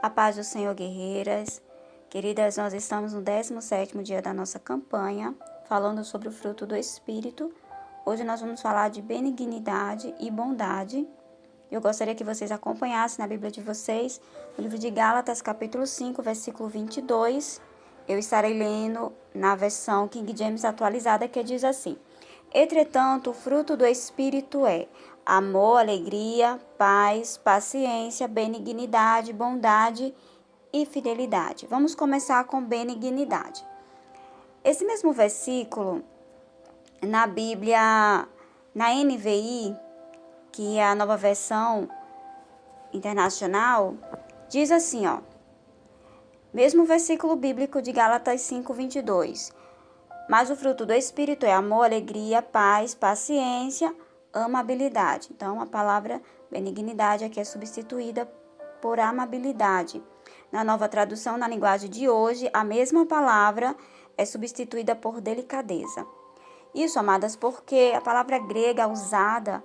A paz do Senhor, guerreiras. Queridas, nós estamos no 17º dia da nossa campanha, falando sobre o fruto do Espírito. Hoje nós vamos falar de benignidade e bondade. Eu gostaria que vocês acompanhassem na Bíblia de vocês, no livro de Gálatas, capítulo 5, versículo 22. Eu estarei lendo na versão King James atualizada, que diz assim: Entretanto, o fruto do Espírito é amor, alegria, paz, paciência, benignidade, bondade e fidelidade. Vamos começar com benignidade. Esse mesmo versículo, na Bíblia, na NVI, que é a nova versão internacional, diz assim, mesmo versículo bíblico de Gálatas 5, 22. Mas o fruto do Espírito é amor, alegria, paz, paciência, amabilidade. Então, a palavra benignidade aqui é substituída por amabilidade. Na nova tradução, na linguagem de hoje, a mesma palavra é substituída por delicadeza. Isso, amadas, porque a palavra grega usada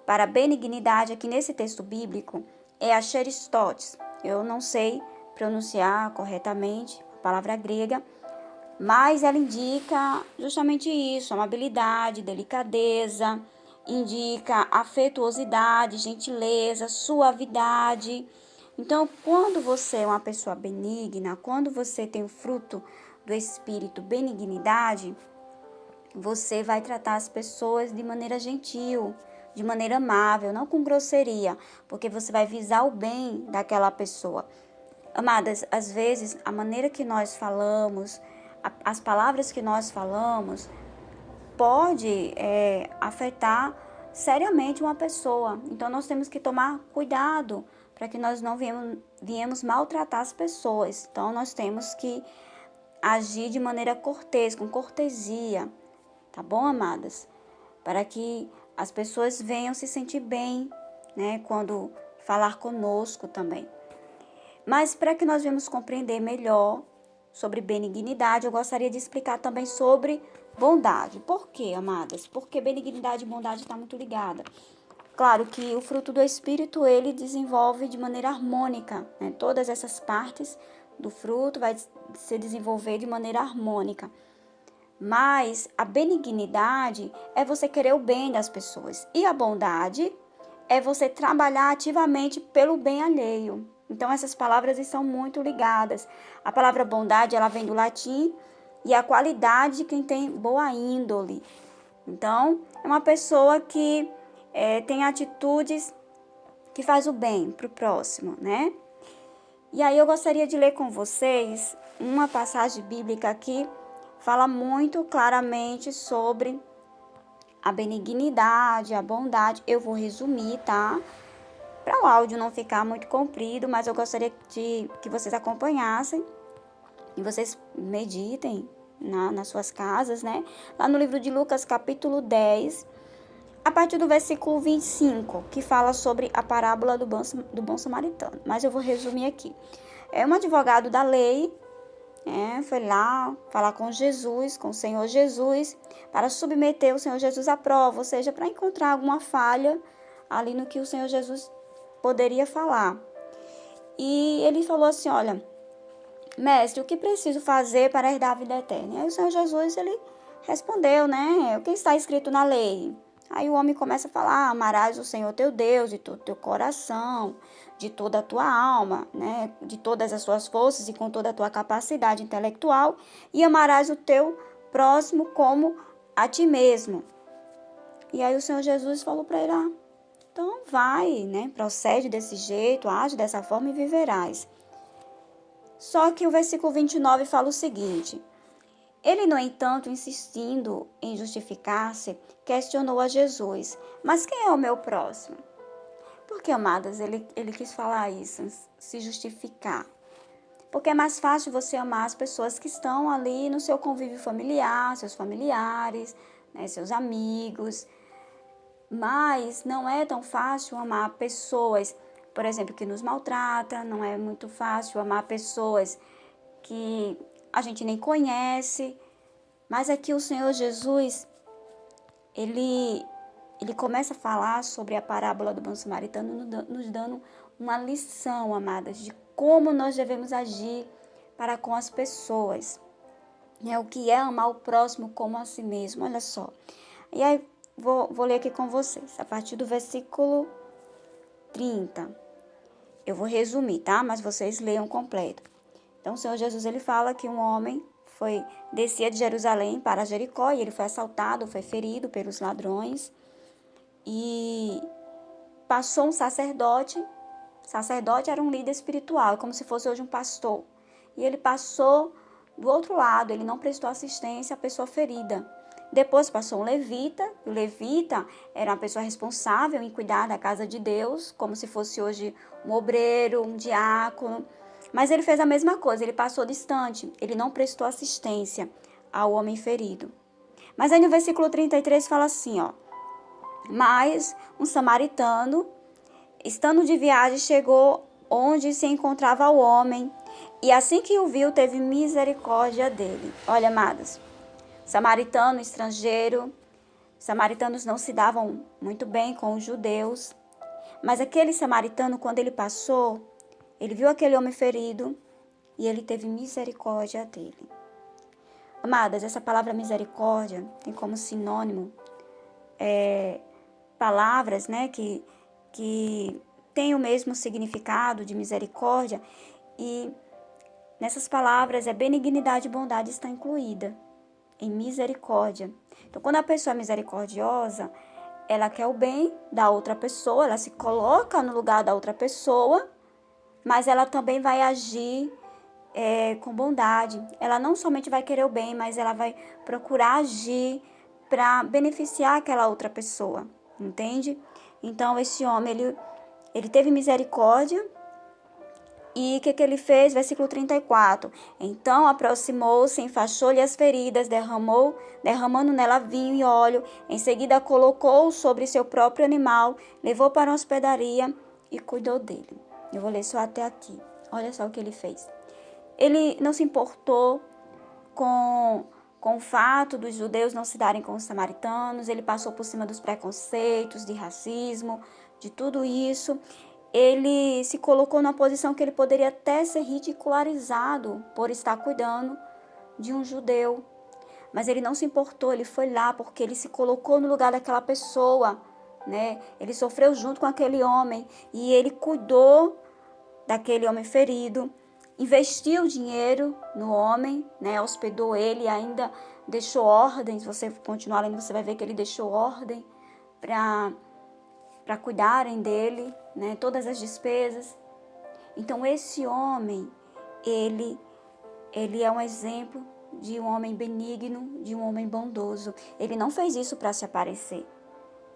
para benignidade aqui nesse texto bíblico é a charistotes. Eu não sei pronunciar corretamente a palavra grega, mas ela indica justamente isso, amabilidade, delicadeza, indica afetuosidade, gentileza, suavidade. Então, quando você é uma pessoa benigna, quando você tem o fruto do Espírito, benignidade, você vai tratar as pessoas de maneira gentil, de maneira amável, não com grosseria, porque você vai visar o bem daquela pessoa. Amadas, às vezes, a maneira que nós falamos, as palavras que nós falamos pode afetar seriamente uma pessoa. Então, nós temos que tomar cuidado para que nós não viemos maltratar as pessoas. Então, nós temos que agir de maneira cortês, com cortesia, tá bom, amadas? Para que as pessoas venham se sentir bem, né, quando falar conosco também. Mas para que nós venhamos compreender melhor sobre benignidade, eu gostaria de explicar também sobre bondade. Por quê, amadas? Porque benignidade e bondade estão muito ligadas. Claro que o fruto do Espírito, ele desenvolve de maneira harmônica, né? Todas essas partes do fruto vai se desenvolver de maneira harmônica. Mas a benignidade é você querer o bem das pessoas. E a bondade é você trabalhar ativamente pelo bem alheio. Então, essas palavras estão muito ligadas. A palavra bondade, ela vem do latim e a qualidade de quem tem boa índole. Então, é uma pessoa que tem atitudes que faz o bem para o próximo, né? E aí eu gostaria de ler com vocês uma passagem bíblica que fala muito claramente sobre a benignidade, a bondade. Eu vou resumir, tá? Para o áudio não ficar muito comprido, mas eu gostaria que vocês acompanhassem e vocês meditem nas suas casas, né? Lá no livro de Lucas, capítulo 10, a partir do versículo 25, que fala sobre a parábola do bom samaritano. Mas eu vou resumir aqui. Um advogado da lei foi lá falar com Jesus, com o Senhor Jesus, para submeter o Senhor Jesus à prova, ou seja, para encontrar alguma falha ali no que o Senhor Jesus poderia falar. E ele falou assim, olha, mestre, o que preciso fazer para herdar a vida eterna? E aí o Senhor Jesus, ele respondeu, né, o que está escrito na lei? Aí o homem começa a falar, amarás o Senhor teu Deus de todo o teu coração, de toda a tua alma, né, de todas as suas forças e com toda a tua capacidade intelectual, e amarás o teu próximo como a ti mesmo. E aí o Senhor Jesus falou para ele, então vai, né, procede desse jeito, age dessa forma e viverás. Só que o versículo 29 fala o seguinte: ele, no entanto, insistindo em justificar-se, questionou a Jesus, mas quem é o meu próximo? Porque, amadas, ele quis falar isso, se justificar. Porque é mais fácil você amar as pessoas que estão ali no seu convívio familiar, seus familiares, né, seus amigos. Mas não é tão fácil amar pessoas, por exemplo, que nos maltratam, não é muito fácil amar pessoas que a gente nem conhece. Mas aqui o Senhor Jesus, ele começa a falar sobre a parábola do bom samaritano, nos dando uma lição, amadas, de como nós devemos agir para com as pessoas. O que é amar o próximo como a si mesmo, olha só. E aí, vou ler aqui com vocês, a partir do versículo 30. Eu vou resumir, tá? Mas vocês leiam completo. Então, o Senhor Jesus, ele fala que um homem descia de Jerusalém para Jericó, e ele foi assaltado, foi ferido pelos ladrões, e passou um sacerdote. O sacerdote era um líder espiritual, como se fosse hoje um pastor. E ele passou do outro lado, ele não prestou assistência à pessoa ferida. Depois passou um levita, e o levita era uma pessoa responsável em cuidar da casa de Deus, como se fosse hoje um obreiro, um diácono. Mas ele fez a mesma coisa, ele passou distante, ele não prestou assistência ao homem ferido. Mas aí no versículo 33 fala assim, ó. Mas um samaritano, estando de viagem, chegou onde se encontrava o homem, e assim que o viu, teve misericórdia dele. Olha, amadas, samaritano, estrangeiro, samaritanos não se davam muito bem com os judeus, mas aquele samaritano, quando ele passou, ele viu aquele homem ferido e ele teve misericórdia dele. Amadas, essa palavra misericórdia tem como sinônimo palavras, né, que têm o mesmo significado de misericórdia, e nessas palavras benignidade e bondade está incluída em misericórdia. Então, quando a pessoa é misericordiosa, ela quer o bem da outra pessoa, ela se coloca no lugar da outra pessoa, mas ela também vai agir com bondade. Ela não somente vai querer o bem, mas ela vai procurar agir para beneficiar aquela outra pessoa, entende? Então, esse homem, ele teve misericórdia. E o que ele fez? Versículo 34. Então aproximou-se, enfaixou-lhe as feridas, derramando nela vinho e óleo. Em seguida colocou sobre seu próprio animal, levou para uma hospedaria e cuidou dele. Eu vou ler só até aqui. Olha só o que ele fez. Ele não se importou com o fato dos judeus não se darem com os samaritanos. Ele passou por cima dos preconceitos, de racismo, de tudo isso. Ele se colocou numa posição que ele poderia até ser ridicularizado por estar cuidando de um judeu. Mas ele não se importou, ele foi lá porque ele se colocou no lugar daquela pessoa, né? Ele sofreu junto com aquele homem e ele cuidou daquele homem ferido, investiu dinheiro no homem, né? Hospedou ele e ainda deixou ordem. Se você continuar lendo, você vai ver que ele deixou ordem para cuidarem dele, né, todas as despesas. Então, esse homem, ele é um exemplo de um homem benigno, de um homem bondoso. Ele não fez isso para se aparecer.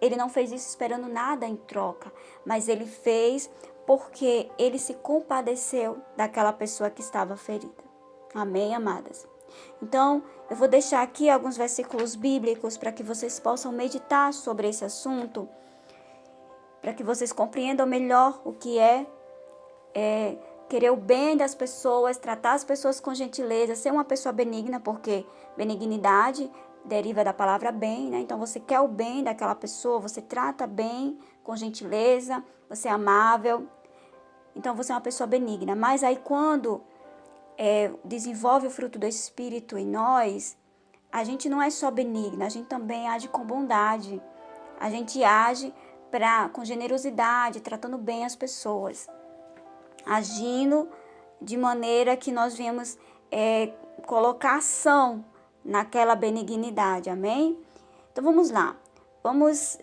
Ele não fez isso esperando nada em troca, mas ele fez porque ele se compadeceu daquela pessoa que estava ferida. Amém, amadas? Então, eu vou deixar aqui alguns versículos bíblicos para que vocês possam meditar sobre esse assunto, para que vocês compreendam melhor o que é querer o bem das pessoas, tratar as pessoas com gentileza, ser uma pessoa benigna, porque benignidade deriva da palavra bem, né? Então, você quer o bem daquela pessoa, você trata bem, com gentileza, você é amável. Então, você é uma pessoa benigna. Mas aí, quando desenvolve o fruto do Espírito em nós, a gente não é só benigna, a gente também age com bondade. A gente age com generosidade, tratando bem as pessoas, agindo de maneira que nós viemos colocar ação naquela benignidade, amém? Então vamos lá,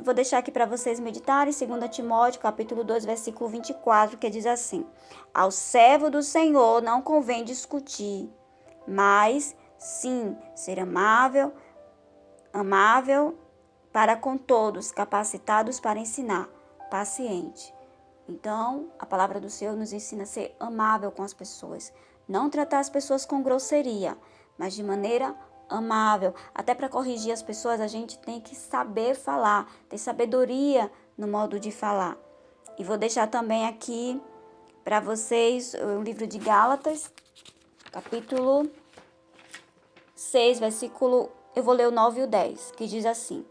vou deixar aqui para vocês meditarem, 2 Timóteo, capítulo 2, versículo 24, que diz assim: ao servo do Senhor não convém discutir, mas sim ser amável para com todos, capacitados para ensinar, paciente. Então, a palavra do Senhor nos ensina a ser amável com as pessoas. Não tratar as pessoas com grosseria, mas de maneira amável. Até para corrigir as pessoas, a gente tem que saber falar, ter sabedoria no modo de falar. E vou deixar também aqui para vocês o livro de Gálatas, capítulo 6, versículo, eu vou ler o 9 e o 10, que diz assim: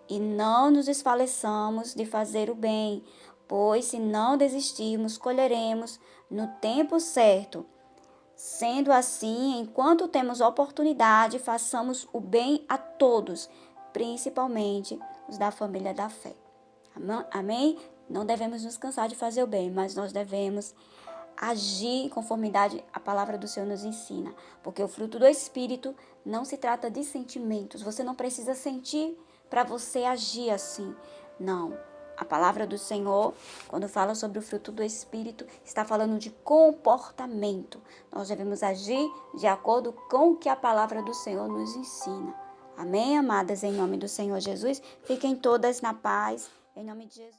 e não nos desfaleçamos de fazer o bem, pois se não desistirmos, colheremos no tempo certo. Sendo assim, enquanto temos oportunidade, façamos o bem a todos, principalmente os da família da fé. Amém? Não devemos nos cansar de fazer o bem, mas nós devemos agir em conformidade à palavra do Senhor nos ensina. Porque o fruto do Espírito não se trata de sentimentos. Você não precisa sentir para você agir assim. Não. A palavra do Senhor, quando fala sobre o fruto do Espírito, está falando de comportamento. Nós devemos agir de acordo com o que a palavra do Senhor nos ensina. Amém, amadas? Em nome do Senhor Jesus, fiquem todas na paz. Em nome de Jesus.